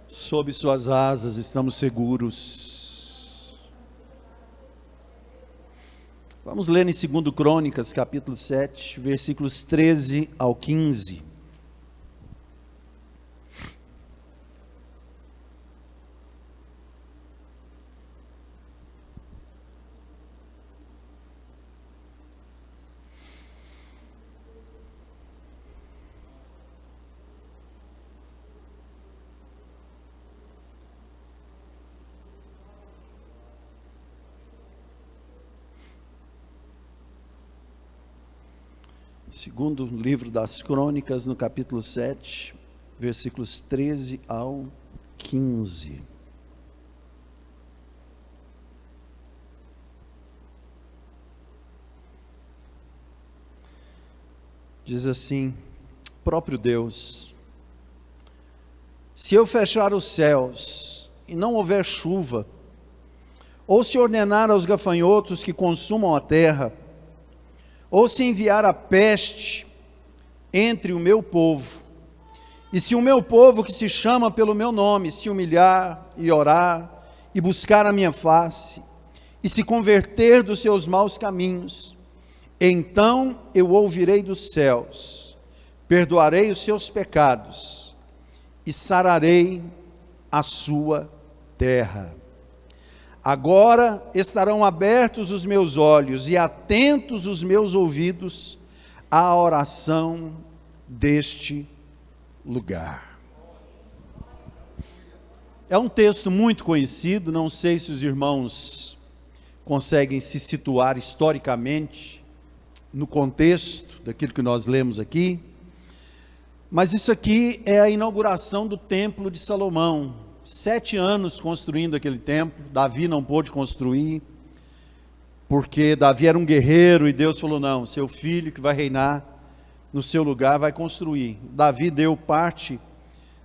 Sob suas asas estamos seguros. Vamos ler em 2 Crônicas, capítulo 7, versículos 13 ao 15. Segundo livro das Crônicas, no capítulo 7, versículos 13 ao 15. Diz assim: próprio Deus, se eu fechar os céus e não houver chuva, ou se ordenar aos gafanhotos que consumam a terra, ou se enviar a peste entre o meu povo, e se o meu povo que se chama pelo meu nome se humilhar e orar e buscar a minha face e se converter dos seus maus caminhos, então eu ouvirei dos céus, perdoarei os seus pecados e sararei a sua terra. Agora estarão abertos os meus olhos e atentos os meus ouvidos à oração deste lugar. É um texto muito conhecido, não sei se os irmãos conseguem se situar historicamente no contexto daquilo que nós lemos aqui, mas isso aqui é a inauguração do Templo de Salomão. 7 anos construindo aquele templo. Davi não pôde construir, porque Davi era um guerreiro e Deus falou: não, seu filho que vai reinar no seu lugar vai construir. Davi deu parte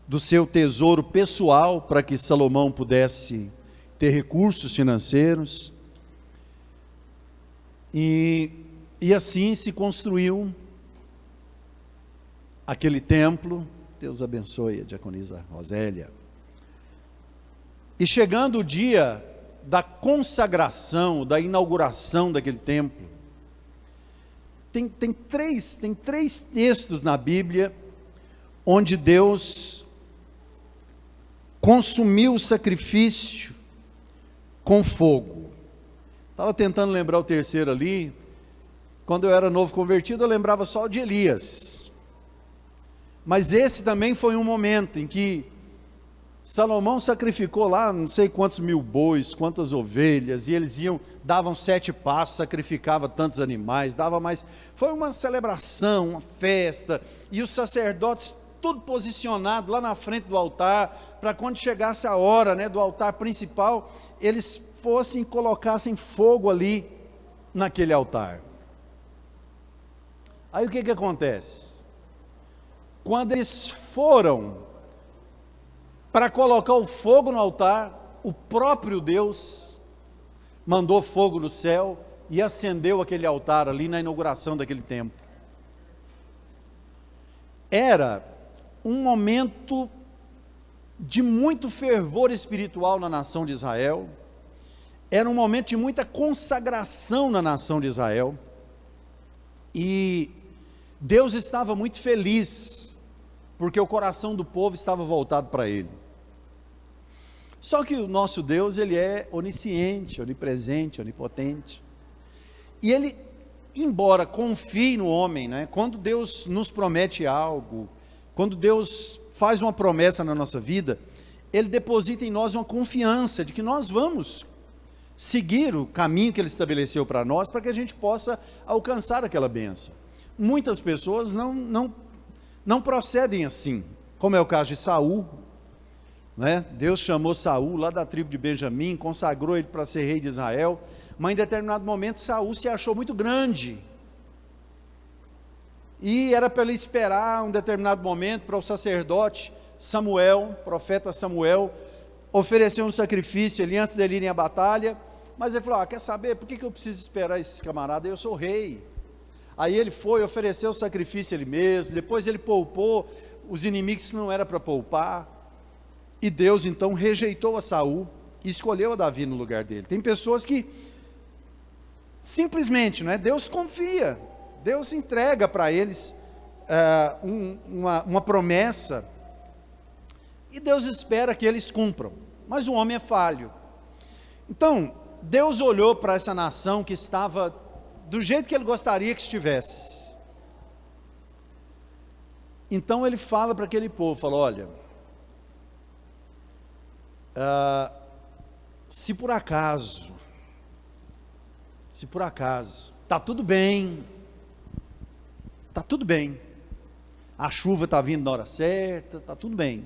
do seu tesouro pessoal para que Salomão pudesse ter recursos financeiros, e assim se construiu aquele templo. Deus abençoe a diaconisa Rosélia. E chegando o dia da consagração, da inauguração daquele templo, tem três textos na Bíblia onde Deus consumiu o sacrifício com fogo. Estava tentando lembrar o terceiro ali. Quando eu era novo convertido, eu lembrava só de Elias. Mas esse também foi um momento em que Salomão sacrificou lá não sei quantos mil bois, quantas ovelhas, e eles davam 7 passos, sacrificava tantos animais, dava mais. Foi uma celebração, uma festa, e os sacerdotes tudo posicionado lá na frente do altar, para quando chegasse a hora, do altar principal, eles fossem e colocassem fogo ali naquele altar. Aí o que acontece? Quando eles foram para colocar o fogo no altar, o próprio Deus mandou fogo no céu e acendeu aquele altar ali na inauguração daquele templo. Era um momento de muito fervor espiritual na nação de Israel, era um momento de muita consagração na nação de Israel, e Deus estava muito feliz, porque o coração do povo estava voltado para Ele. Só que o nosso Deus, Ele é onisciente, onipresente, onipotente. E Ele, embora confie no homem, quando Deus nos promete algo, quando Deus faz uma promessa na nossa vida, Ele deposita em nós uma confiança de que nós vamos seguir o caminho que Ele estabeleceu para nós, para que a gente possa alcançar aquela bênção. Muitas pessoas não procedem assim, como é o caso de Saul. Deus chamou Saul lá da tribo de Benjamim, consagrou ele para ser rei de Israel, mas em determinado momento Saul se achou muito grande, e era para ele esperar um determinado momento para o sacerdote Samuel, profeta Samuel, oferecer um sacrifício ali antes dele irem à batalha. Mas ele falou: quer saber, por que eu preciso esperar esses camaradas? Eu sou rei. Aí ele foi, ofereceu o sacrifício ele mesmo, depois ele poupou os inimigos que não era para poupar, E Deus então rejeitou a Saul e escolheu a Davi no lugar dele. Tem pessoas que simplesmente, não é? Deus confia, Deus entrega para eles uma promessa, e Deus espera que eles cumpram, mas o homem é falho. Então, Deus olhou para essa nação que estava do jeito que ele gostaria que estivesse. Então ele fala para aquele povo, fala: olha, se por acaso, está tudo bem, a chuva está vindo na hora certa, está tudo bem,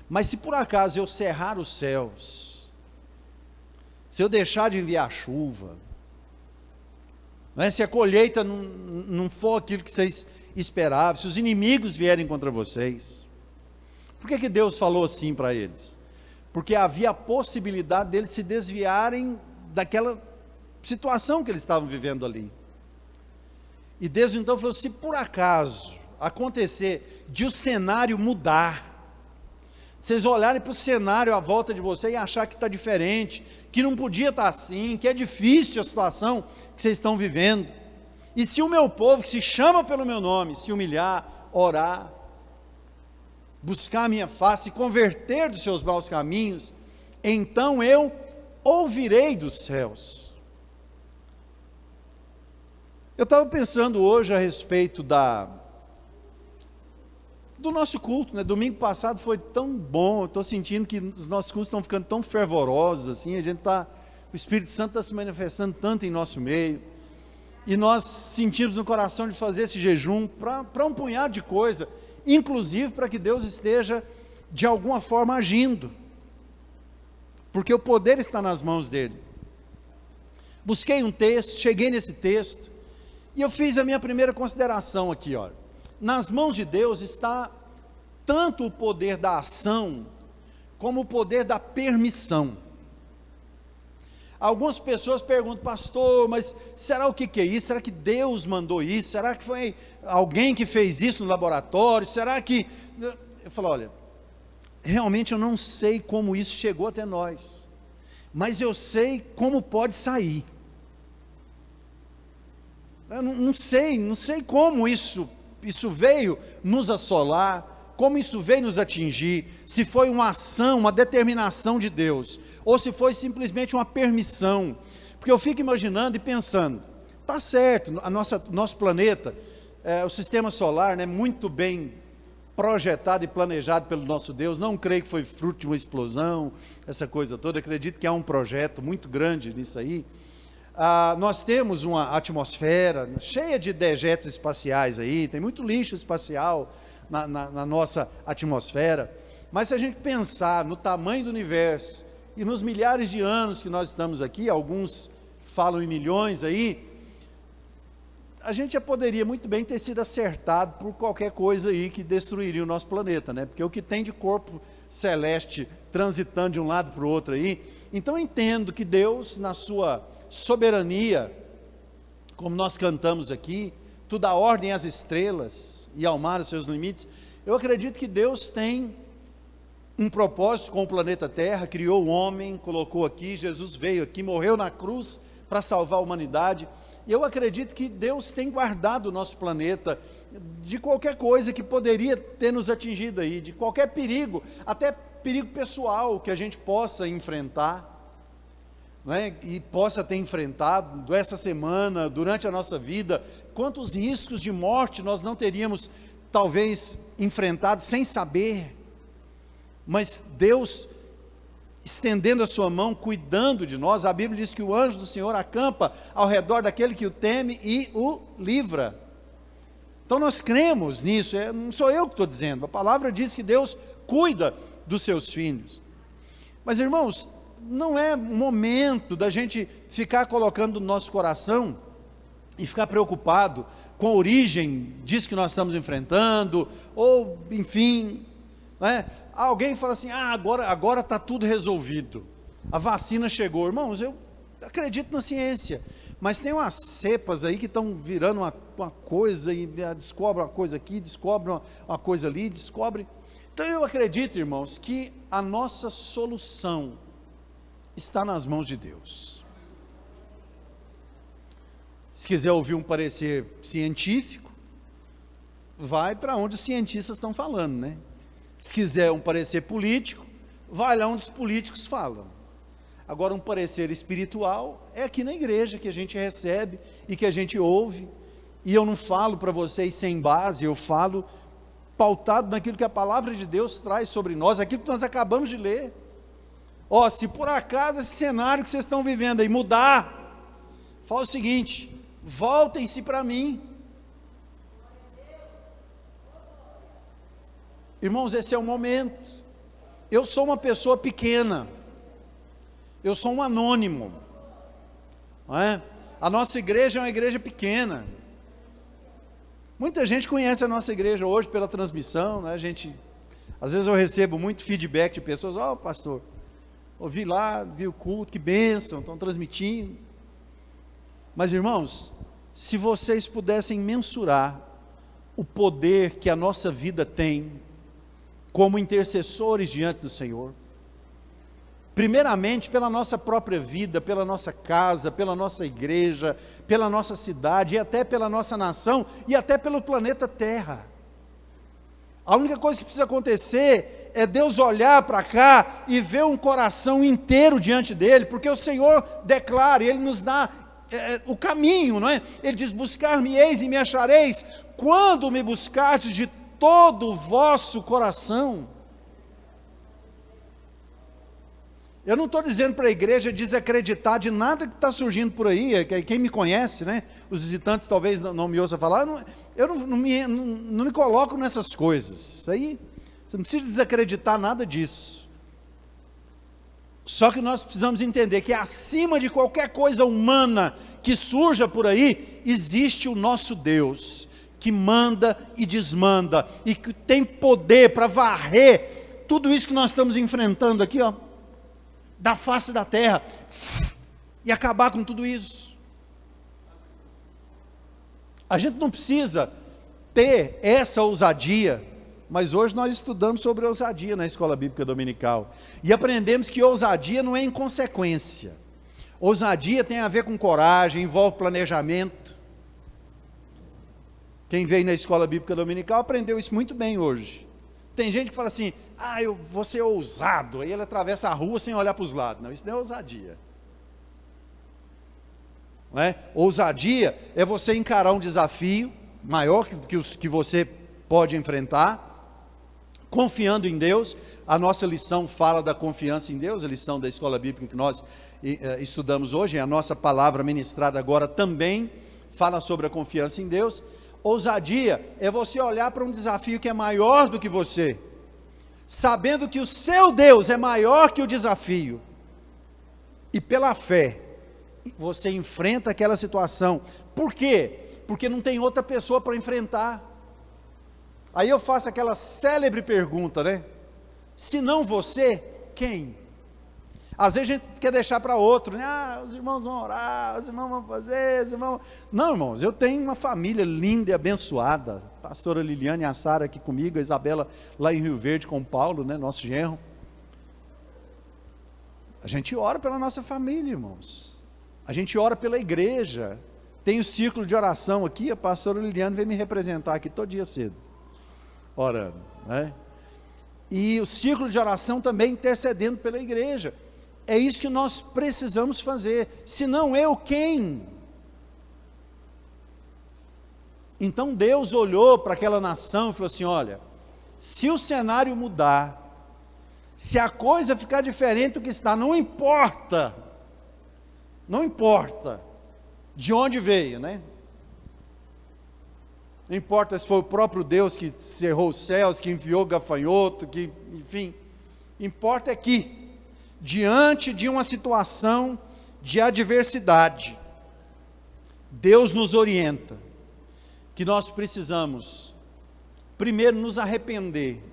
mas se por acaso eu cerrar os céus, se eu deixar de enviar a chuva, se a colheita não for aquilo que vocês esperavam, se os inimigos vierem contra vocês, por que Deus falou assim para eles? Porque havia a possibilidade deles se desviarem daquela situação que eles estavam vivendo ali. E Deus então falou: se por acaso acontecer de o cenário mudar, vocês olharem para o cenário à volta de você e achar que está diferente, que não podia estar assim, que é difícil a situação que vocês estão vivendo, e se o meu povo, que se chama pelo meu nome, se humilhar, orar, buscar a minha face, converter dos seus maus caminhos, então eu ouvirei dos céus. Eu estava pensando hoje a respeito do nosso culto, né? Domingo passado foi tão bom, eu estou sentindo que os nossos cultos estão ficando tão fervorosos, assim, o Espírito Santo está se manifestando tanto em nosso meio, e nós sentimos no coração de fazer esse jejum para um punhado de coisa, inclusive para que Deus esteja de alguma forma agindo, porque o poder está nas mãos dele. Busquei um texto, cheguei nesse texto, e eu fiz a minha primeira consideração aqui, olha. Nas mãos de Deus está tanto o poder da ação, como o poder da permissão. Algumas pessoas perguntam: pastor, mas será o que é isso? Será que Deus mandou isso? Será que foi alguém que fez isso no laboratório? Será que... Eu falo: olha, realmente eu não sei como isso chegou até nós, mas eu sei como pode sair. Eu não sei como isso veio nos assolar, como isso veio nos atingir, se foi uma ação, uma determinação de Deus, ou se foi simplesmente uma permissão, porque eu fico imaginando e pensando, está certo, nosso planeta, o sistema solar, né, muito bem projetado e planejado pelo nosso Deus, não creio que foi fruto de uma explosão, essa coisa toda, acredito que há um projeto muito grande nisso aí. Nós temos uma atmosfera cheia de dejetos espaciais aí, tem muito lixo espacial na nossa atmosfera, mas se a gente pensar no tamanho do universo e nos milhares de anos que nós estamos aqui, alguns falam em milhões aí, a gente já poderia muito bem ter sido acertado por qualquer coisa aí que destruiria o nosso planeta, né? Porque o que tem de corpo celeste transitando de um lado para o outro aí, então eu entendo que Deus, na sua soberania, como nós cantamos aqui, tu dá ordem às estrelas e ao mar os seus limites, eu acredito que Deus tem um propósito com o planeta Terra, criou o homem, colocou aqui, Jesus veio aqui, morreu na cruz para salvar a humanidade, e eu acredito que Deus tem guardado o nosso planeta de qualquer coisa que poderia ter nos atingido aí, de qualquer perigo, até perigo pessoal que a gente possa enfrentar, e possa ter enfrentado essa semana, durante a nossa vida, quantos riscos de morte nós não teríamos talvez enfrentado sem saber, mas Deus estendendo a sua mão, cuidando de nós. A Bíblia diz que o anjo do Senhor acampa ao redor daquele que o teme e o livra. Então nós cremos nisso, não sou eu que estou dizendo, a palavra diz que Deus cuida dos seus filhos. Mas irmãos, não é momento da gente ficar colocando no nosso coração e ficar preocupado com a origem disso que nós estamos enfrentando, ou enfim, alguém fala assim: agora está tudo resolvido, a vacina chegou. Irmãos, eu acredito na ciência, Mas tem umas cepas aí que estão virando uma coisa, e descobre uma coisa aqui, descobre uma coisa ali, descobre. Então eu acredito, irmãos, que a nossa solução está nas mãos de Deus. Se quiser ouvir um parecer científico, vai para onde os cientistas estão falando, né? Se quiser um parecer político, vai lá onde os políticos falam. Agora, um parecer espiritual é aqui na igreja que a gente recebe e que a gente ouve. E eu não falo para vocês sem base, eu falo pautado naquilo que a palavra de Deus traz sobre nós, aquilo que nós acabamos de ler. Ó, se por acaso esse cenário que vocês estão vivendo aí mudar, fala o seguinte: voltem-se para mim. Irmãos, esse é o momento. Eu sou uma pessoa pequena, eu sou um anônimo, não é? A nossa igreja é uma igreja pequena. Muita gente conhece a nossa igreja hoje pela transmissão, né? Às vezes eu recebo muito feedback de pessoas: ó, pastor, ouvi lá, vi o culto, que bênção, estão transmitindo. Mas, irmãos, se vocês pudessem mensurar o poder que a nossa vida tem como intercessores diante do Senhor, primeiramente pela nossa própria vida, pela nossa casa, pela nossa igreja, pela nossa cidade, e até pela nossa nação, e até pelo planeta Terra. A única coisa que precisa acontecer é Deus olhar para cá e ver um coração inteiro diante dele, porque o Senhor declara, Ele nos dá o caminho, não é? Ele diz: buscar-me-eis e me achareis, quando me buscardes de todo o vosso coração. Eu não estou dizendo para a igreja desacreditar de nada que está surgindo por aí. Quem me conhece, né? Os visitantes talvez não me ouçam falar. Eu não me coloco nessas coisas. Isso aí, você não precisa desacreditar nada disso. Só que nós precisamos entender que acima de qualquer coisa humana que surja por aí, existe o nosso Deus, que manda e desmanda, e que tem poder para varrer tudo isso que nós estamos enfrentando aqui, ó, da face da terra, e acabar com tudo isso. A gente não precisa ter essa ousadia, mas hoje nós estudamos sobre ousadia na escola bíblica dominical, e aprendemos que ousadia não é inconsequência. Ousadia tem a ver com coragem, envolve planejamento. Quem veio na escola bíblica dominical aprendeu isso muito bem hoje. Tem gente que fala assim: eu vou ser ousado, aí ele atravessa a rua sem olhar para os lados. Não, isso não é ousadia. Não é? Ousadia é você encarar um desafio maior que você pode enfrentar, confiando em Deus. A nossa lição fala da confiança em Deus, a lição da escola bíblica que nós estudamos hoje, a nossa palavra ministrada agora também fala sobre a confiança em Deus. Ousadia é você olhar para um desafio que é maior do que você, sabendo que o seu Deus é maior que o desafio, e pela fé você enfrenta aquela situação. Por quê? Porque não tem outra pessoa para enfrentar. Aí eu faço aquela célebre pergunta, né? Se não você, quem? Às vezes a gente quer deixar para outro, né? Os irmãos vão orar, os irmãos vão fazer, os irmãos... Não, irmãos, eu tenho uma família linda e abençoada. A pastora Liliane e a Sara aqui comigo, a Isabela lá em Rio Verde com o Paulo, né? Nosso genro. A gente ora pela nossa família, irmãos. A gente ora pela igreja. Tem o círculo de oração aqui, a pastora Liliane vem me representar aqui todo dia cedo, orando, né? E o círculo de oração também intercedendo pela igreja. É isso que nós precisamos fazer. Se não eu, quem? Então Deus olhou para aquela nação e falou assim: olha, se o cenário mudar, se a coisa ficar diferente do que está, não importa de onde veio, né? Não importa se foi o próprio Deus que cerrou os céus, que enviou gafanhoto, que, enfim, importa é que, diante de uma situação de adversidade, Deus nos orienta que nós precisamos primeiro nos arrepender.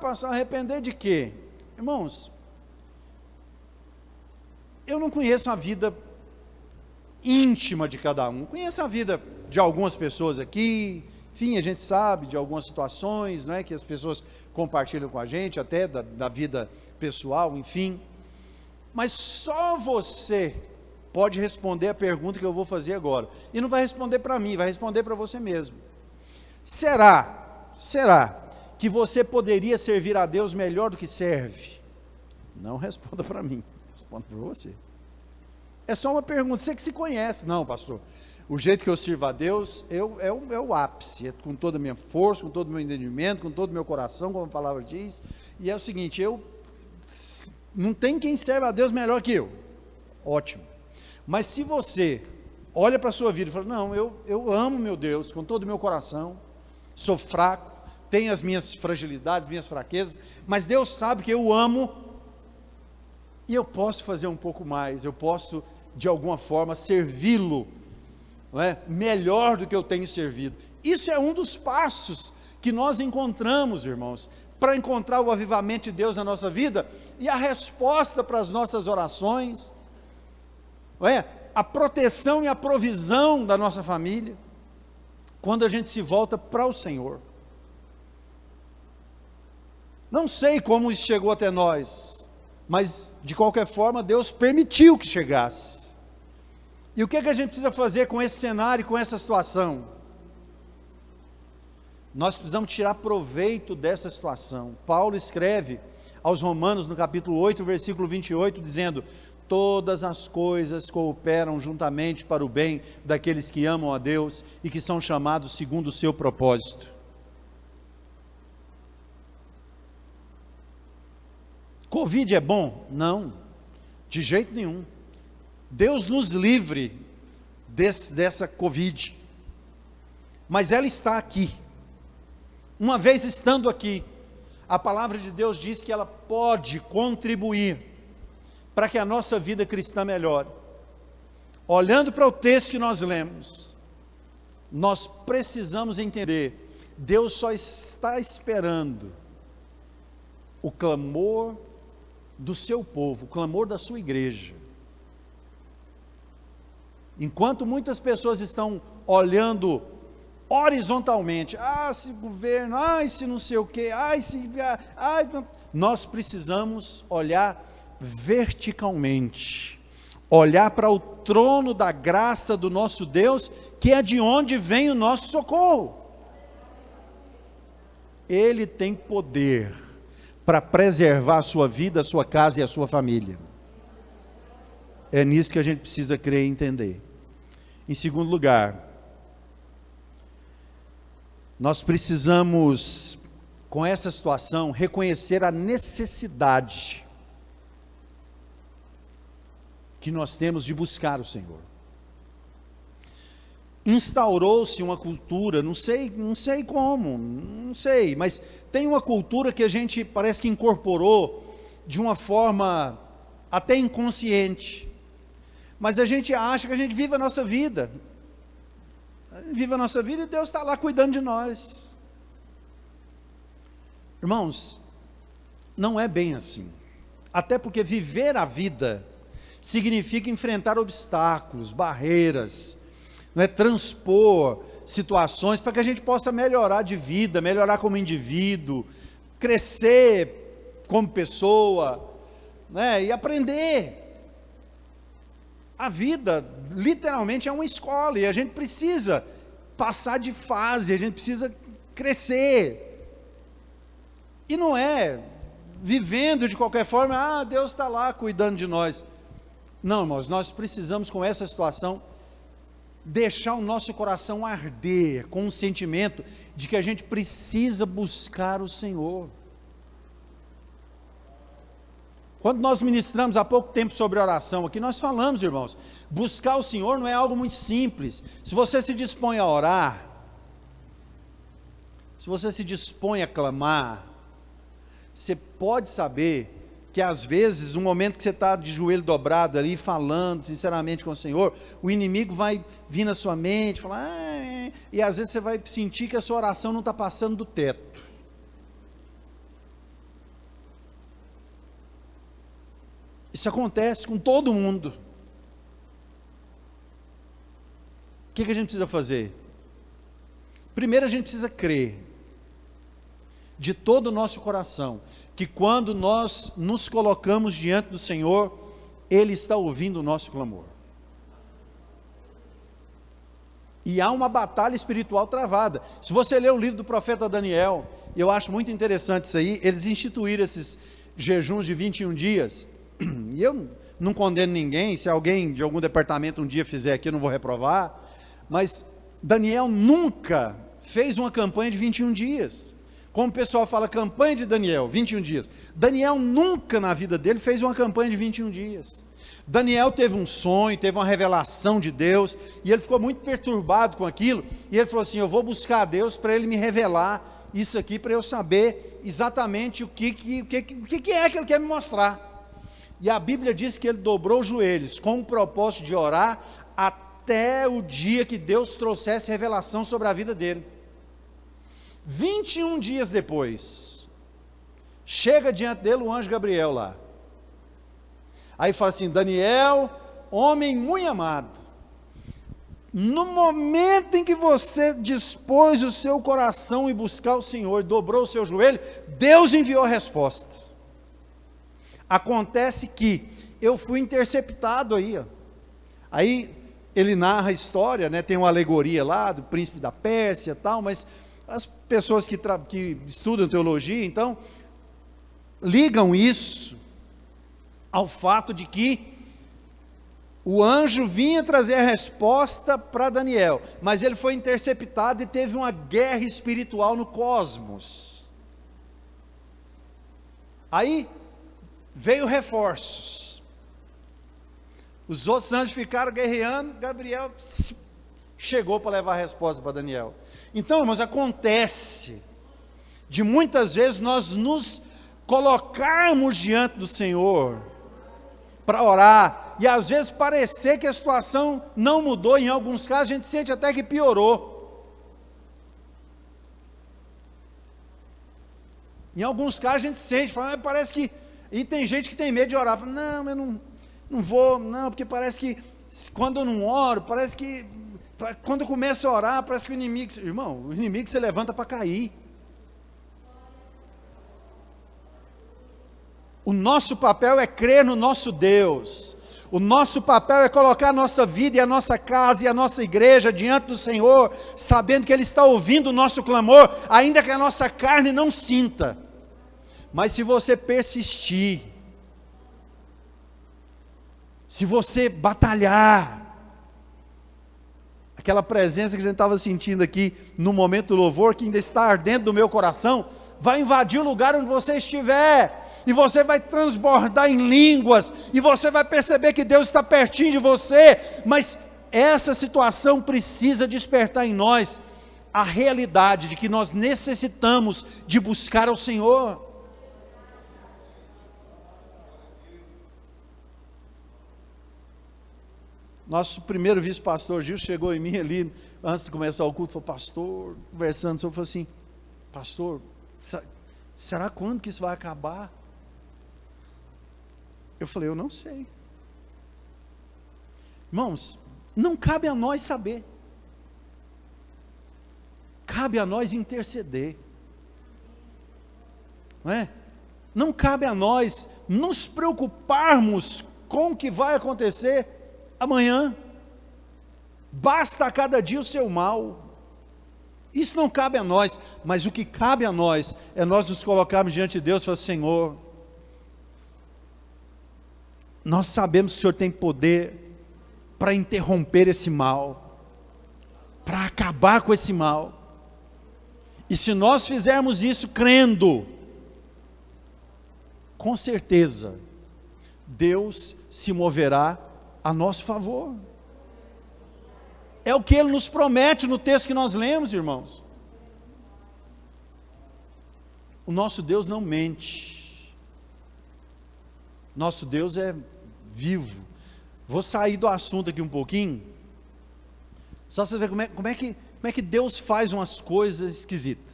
Pastor, arrepender de quê? Irmãos, eu não conheço a vida íntima de cada um. Conheço a vida de algumas pessoas aqui, enfim, a gente sabe de algumas situações, não é, que as pessoas compartilham com a gente, até da vida pessoal, enfim. Mas só você pode responder a pergunta que eu vou fazer agora. E não vai responder para mim, vai responder para você mesmo. Será que você poderia servir a Deus melhor do que serve? Não responda para mim, responda para você. É só uma pergunta, você que se conhece. Não, pastor, o jeito que eu sirvo a Deus é o ápice, é com toda a minha força, com todo o meu entendimento, com todo o meu coração, como a palavra diz. E é o seguinte, não tem quem serve a Deus melhor que eu. Ótimo. Mas se você olha para a sua vida e fala, não, eu amo meu Deus com todo o meu coração, sou fraco, tenho as minhas fragilidades, minhas fraquezas, mas Deus sabe que eu amo, e eu posso fazer um pouco mais, eu posso de alguma forma servi-lo, não é? Melhor do que eu tenho servido. Isso é um dos passos que nós encontramos, irmãos, para encontrar o avivamento de Deus na nossa vida, e a resposta para as nossas orações, não é? A proteção e a provisão da nossa família, quando a gente se volta para o Senhor. Não sei como isso chegou até nós, mas de qualquer forma Deus permitiu que chegasse. E o que a gente precisa fazer com esse cenário, com essa situação? Nós precisamos tirar proveito dessa situação. Paulo escreve aos Romanos no capítulo 8, versículo 28, dizendo: todas as coisas cooperam juntamente para o bem daqueles que amam a Deus e que são chamados segundo o seu propósito. Covid é bom? Não, de jeito nenhum. Deus nos livre dessa Covid. Mas ela está aqui. Uma vez estando aqui, a palavra de Deus diz que ela pode contribuir para que a nossa vida cristã melhore. Olhando para o texto que nós lemos, nós precisamos entender, Deus só está esperando o clamor do seu povo, o clamor da sua igreja. Enquanto muitas pessoas estão olhando horizontalmente, se governo, se não sei o que, nós precisamos olhar verticalmente, olhar para o trono da graça do nosso Deus, que é de onde vem o nosso socorro. Ele tem poder para preservar a sua vida, a sua casa e a sua família. É nisso que a gente precisa crer e entender. Em segundo lugar, nós precisamos, com essa situação, reconhecer a necessidade que nós temos de buscar o Senhor. Instaurou-se uma cultura, não sei como, não sei, mas tem uma cultura que a gente parece que incorporou de uma forma até inconsciente, mas a gente acha que a gente vive a nossa vida, e Deus está lá cuidando de nós. Irmãos, não é bem assim, até porque viver a vida significa enfrentar obstáculos, barreiras, não é, transpor situações para que a gente possa melhorar de vida, melhorar como indivíduo, crescer como pessoa, né, e aprender. A vida literalmente é uma escola e a gente precisa passar de fase, a gente precisa crescer. E não é vivendo de qualquer forma, Deus está lá cuidando de nós. Não, irmãos, nós precisamos com essa situação deixar o nosso coração arder com o sentimento de que a gente precisa buscar o Senhor. Quando nós ministramos há pouco tempo sobre oração aqui, nós falamos, irmãos, buscar o Senhor não é algo muito simples. Se você se dispõe a orar, se você se dispõe a clamar, você pode saber que às vezes, no momento que você está de joelho dobrado ali, falando sinceramente com o Senhor, o inimigo vai vir na sua mente, falar, e às vezes você vai sentir que a sua oração não está passando do teto. Isso acontece com todo mundo. O que a gente precisa fazer? Primeiro a gente precisa crer, de todo o nosso coração, que quando nós nos colocamos diante do Senhor, Ele está ouvindo o nosso clamor. E há uma batalha espiritual travada. Se você ler o livro do profeta Daniel, eu acho muito interessante isso aí, eles instituíram esses jejuns de 21 dias, e eu não condeno ninguém, se alguém de algum departamento um dia fizer aqui, eu não vou reprovar, mas Daniel nunca fez uma campanha de 21 dias, como o pessoal fala, campanha de Daniel, 21 dias, Daniel nunca na vida dele fez uma campanha de 21 dias, Daniel teve um sonho, teve uma revelação de Deus, e ele ficou muito perturbado com aquilo, e ele falou assim, eu vou buscar a Deus para Ele me revelar isso aqui, para eu saber exatamente o que é que Ele quer me mostrar. E a Bíblia diz que ele dobrou os joelhos, com o propósito de orar, até o dia que Deus trouxesse revelação sobre a vida dele. 21 dias depois, chega diante dele o anjo Gabriel lá, aí fala assim, Daniel, homem muito amado, no momento em que você dispôs o seu coração em buscar o Senhor, dobrou o seu joelho, Deus enviou a resposta. Acontece que eu fui interceptado aí, ó. Aí ele narra a história, né, tem uma alegoria lá do príncipe da Pérsia e tal, mas as pessoas que estudam teologia, então, ligam isso ao fato de que o anjo vinha trazer a resposta para Daniel, mas ele foi interceptado e teve uma guerra espiritual no cosmos. Aí veio reforços, os outros anjos ficaram guerreando, Gabriel chegou para levar a resposta para Daniel. Então, irmãos, acontece de muitas vezes nós nos colocarmos diante do Senhor para orar, e às vezes parecer que a situação não mudou, em alguns casos a gente sente até que piorou. Em alguns casos a gente sente, fala, parece que, e tem gente que tem medo de orar, fala, não, eu não vou, não, porque parece que quando eu não oro, parece que quando eu começo a orar, parece que o inimigo se levanta para cair. O nosso papel é crer no nosso Deus, o nosso papel é colocar a nossa vida e a nossa casa e a nossa igreja diante do Senhor, sabendo que Ele está ouvindo o nosso clamor, ainda que a nossa carne não sinta. Mas se você persistir, se você batalhar, aquela presença que a gente estava sentindo aqui no momento do louvor, que ainda está ardendo do meu coração, vai invadir o lugar onde você estiver, e você vai transbordar em línguas, e você vai perceber que Deus está pertinho de você, mas essa situação precisa despertar em nós a realidade de que nós necessitamos de buscar ao Senhor. Nosso primeiro vice-pastor Gil chegou em mim ali, antes de começar o culto, falou, pastor, conversando, o senhor falou assim, pastor, será quando que isso vai acabar? Eu falei, eu não sei. Irmãos, não cabe a nós saber, cabe a nós interceder, não é? Não cabe a nós nos preocuparmos com o que vai acontecer amanhã, basta a cada dia o seu mal, isso não cabe a nós, mas o que cabe a nós, é nós nos colocarmos diante de Deus e falar, Senhor, nós sabemos que o Senhor tem poder para interromper esse mal, para acabar com esse mal, e se nós fizermos isso crendo, com certeza, Deus se moverá a nosso favor. É o que Ele nos promete no texto que nós lemos, irmãos. O nosso Deus não mente. Nosso Deus é vivo. Vou sair do assunto aqui um pouquinho, só você ver como é que Deus faz umas coisas esquisitas.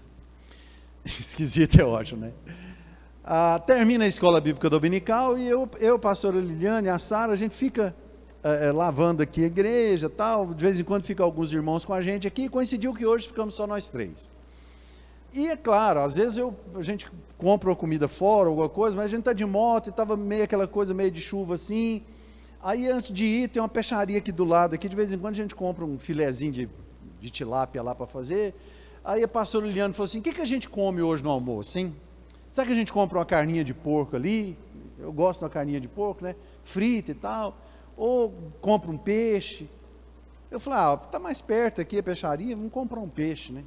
Esquisito é ótimo, né? Termina a escola bíblica dominical, e eu, pastora Liliane, a Sara, a gente fica lavando aqui a igreja, tal, de vez em quando ficam alguns irmãos com a gente aqui, coincidiu que hoje ficamos só nós 3. E é claro, às vezes a gente compra uma comida fora, alguma coisa, mas a gente está de moto e estava meio aquela coisa, meio de chuva assim. Aí antes de ir, tem uma peixaria aqui do lado, aqui de vez em quando a gente compra um filezinho de tilápia lá para fazer. Aí a pastora Liliane falou assim: o que a gente come hoje no almoço, hein? Será que a gente compra uma carninha de porco ali? Eu gosto de uma carninha de porco, né? Frita e tal. Ou compra um peixe. Eu falei: está mais perto aqui a peixaria, vamos comprar um peixe, né?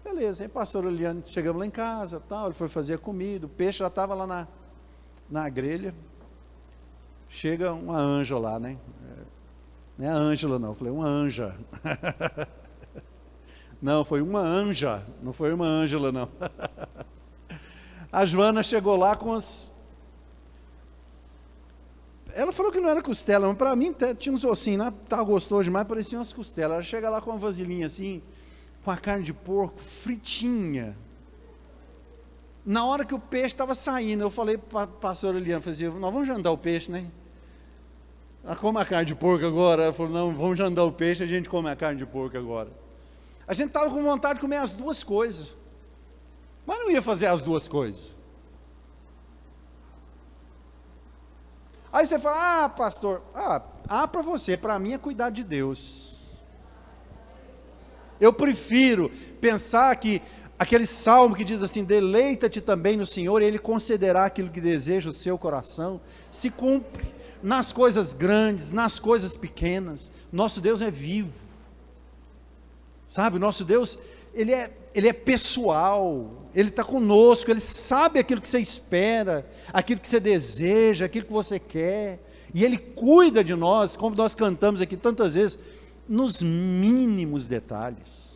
Beleza, aí a pastora Liliane, chegamos lá em casa, tal, ele foi fazer a comida, o peixe já estava lá na grelha. Chega uma anja lá, né? Não é a Ângela não, eu falei uma anja. Não, foi uma anja, não foi uma Ângela não. A Joana chegou lá com as... Ela falou que não era costela, mas para mim tinha uns ossinhos, né? Estava gostoso demais, parecia umas costelas. Ela chega lá com uma vasilhinha assim, com a carne de porco fritinha. Na hora que o peixe estava saindo, eu falei para a pastora Eliana, falei assim: nós vamos jantar o peixe, né? Ela come a carne de porco agora. Ela falou: não, vamos jantar o peixe, a gente come a carne de porco agora. A gente estava com vontade de comer as duas coisas, mas não ia fazer as duas coisas. Aí você fala: pastor, para você, para mim é cuidar de Deus. Eu prefiro pensar que aquele salmo que diz assim: deleita-te também no Senhor, e Ele concederá aquilo que deseja o seu coração, se cumpre nas coisas grandes, nas coisas pequenas. Nosso Deus é vivo, sabe? O nosso Deus, Ele é pessoal, Ele está conosco, Ele sabe aquilo que você espera, aquilo que você deseja, aquilo que você quer, e Ele cuida de nós, como nós cantamos aqui tantas vezes, nos mínimos detalhes.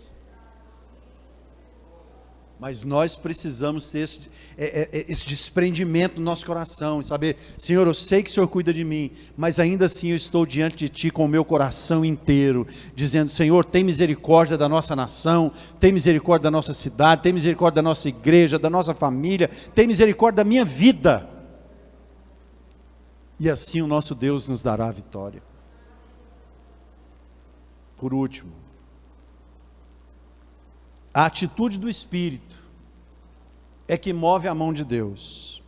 Mas nós precisamos ter esse desprendimento no nosso coração, e saber: Senhor, eu sei que o Senhor cuida de mim, mas ainda assim eu estou diante de Ti com o meu coração inteiro, dizendo: Senhor, tem misericórdia da nossa nação, tem misericórdia da nossa cidade, tem misericórdia da nossa igreja, da nossa família, tem misericórdia da minha vida. E assim o nosso Deus nos dará a vitória. Por último, a atitude do Espírito é que move a mão de Deus.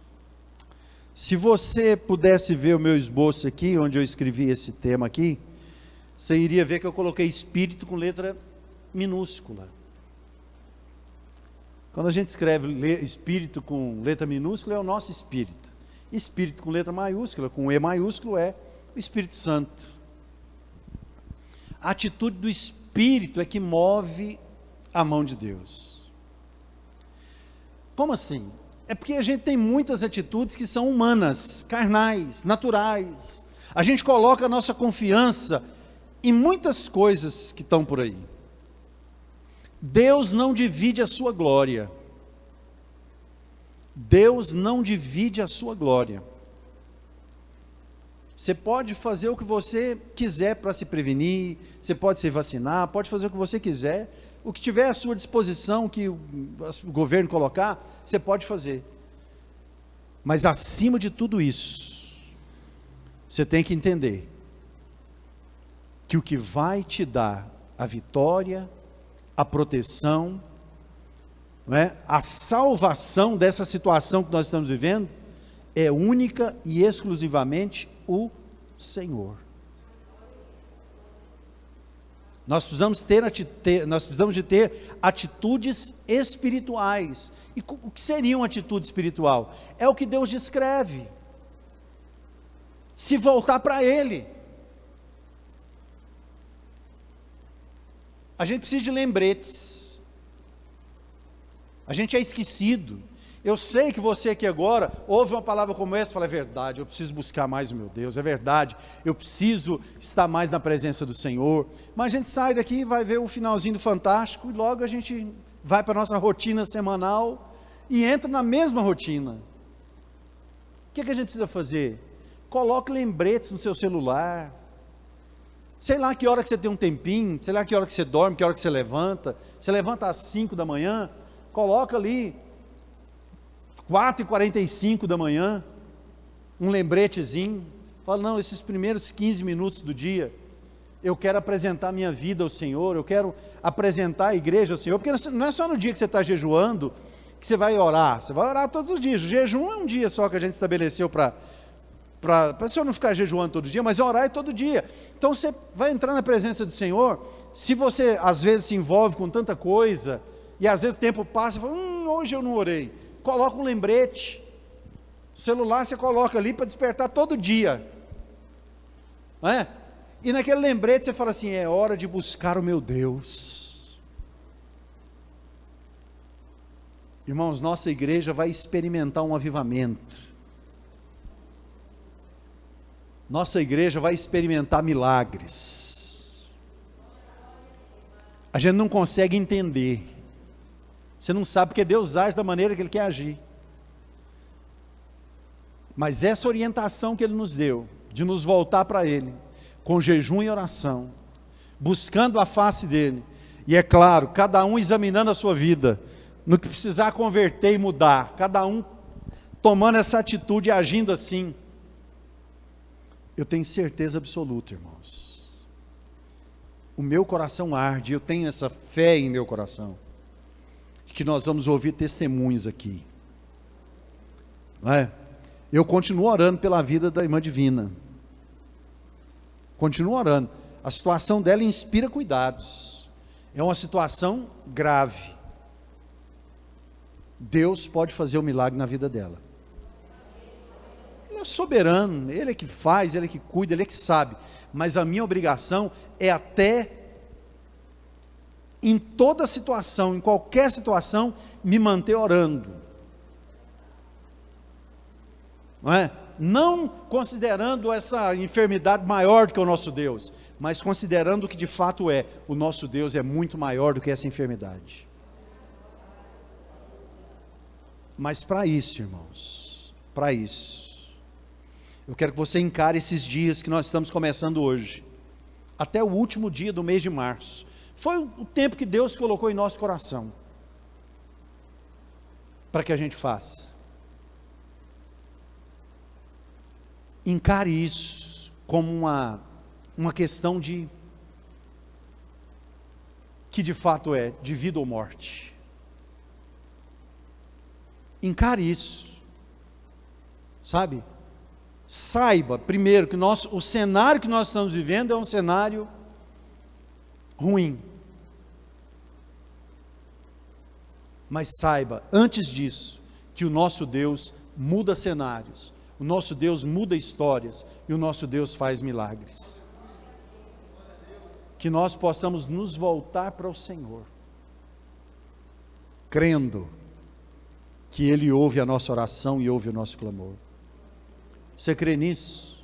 Se você pudesse ver o meu esboço aqui, onde eu escrevi esse tema aqui, você iria ver que eu coloquei Espírito com letra minúscula. Quando a gente escreve Espírito com letra minúscula, é o nosso Espírito. Espírito com letra maiúscula, com E maiúsculo, é o Espírito Santo. A atitude do Espírito é que move a mão de Deus. Como assim? É porque a gente tem muitas atitudes que são humanas, carnais, naturais. A gente coloca a nossa confiança em muitas coisas que estão por aí. Deus não divide a sua glória. Deus não divide a sua glória. Você pode fazer o que você quiser para se prevenir, você pode se vacinar, pode fazer o que você quiser, o que tiver à sua disposição, que o governo colocar, você pode fazer. Mas acima de tudo isso, você tem que entender que o que vai te dar a vitória, a proteção, não é? A salvação dessa situação que nós estamos vivendo, é única e exclusivamente o Senhor. Nós precisamos de ter atitudes espirituais. E o que seria uma atitude espiritual? É o que Deus descreve. Se voltar para Ele. A gente precisa de lembretes. A gente é esquecido. Eu sei que você aqui agora ouve uma palavra como essa e fala: é verdade, eu preciso buscar mais o meu Deus, é verdade, eu preciso estar mais na presença do Senhor. Mas a gente sai daqui, vai ver o finalzinho do Fantástico, e logo a gente vai para a nossa rotina semanal e entra na mesma rotina. O que a gente precisa fazer? Coloque lembretes no seu celular. Sei lá que hora que você tem um tempinho, sei lá que hora que você dorme, que hora que você levanta. Você levanta às 5 da manhã, coloca ali 4h45 da manhã, um lembretezinho, Fala, não, esses primeiros 15 minutos do dia, eu quero apresentar minha vida ao Senhor, eu quero apresentar a igreja ao Senhor, porque não é só no dia que você está jejuando que você vai orar todos os dias. O jejum é um dia só que a gente estabeleceu para o senhor não ficar jejuando todo dia, mas orar é todo dia. Então você vai entrar na presença do Senhor. Se você às vezes se envolve com tanta coisa, e às vezes o tempo passa e fala, hoje eu não orei, coloca um lembrete, o celular você coloca ali para despertar todo dia, não é? E naquele lembrete você fala assim, é hora de buscar o meu Deus. Irmãos, nossa igreja vai experimentar um avivamento, nossa igreja vai experimentar milagres, a gente não consegue entender, você não sabe porque Deus age da maneira que Ele quer agir, mas essa orientação que Ele nos deu, de nos voltar para Ele, com jejum e oração, buscando a face dEle, e é claro, cada um examinando a sua vida, no que precisar converter e mudar, cada um tomando essa atitude e agindo assim, eu tenho certeza absoluta, irmãos, o meu coração arde, eu tenho essa fé em meu coração, que nós vamos ouvir testemunhos aqui, não é? Eu continuo orando pela vida da irmã Divina, continuo orando, a situação dela inspira cuidados, é uma situação grave, Deus pode fazer um milagre na vida dela, Ele é soberano, Ele é que faz, Ele é que cuida, Ele é que sabe, mas a minha obrigação é até, em toda situação, em qualquer situação, me manter orando, não é? Não considerando essa enfermidade maior do que o nosso Deus, mas considerando o que de fato é, o nosso Deus é muito maior do que essa enfermidade. Mas para isso, irmãos, para isso, eu quero que você encare esses dias que nós estamos começando hoje, até o último dia do mês de março, foi o tempo que Deus colocou em nosso coração, para que a gente faça. Encare isso como uma questão que de fato é de vida ou morte. Encare isso, sabe? Saiba, primeiro, que o cenário que nós estamos vivendo é um cenário ruim. Mas saiba, antes disso, que o nosso Deus muda cenários, o nosso Deus muda histórias, e o nosso Deus faz milagres. Que nós possamos nos voltar para o Senhor, crendo que Ele ouve a nossa oração e ouve o nosso clamor. Você crê nisso?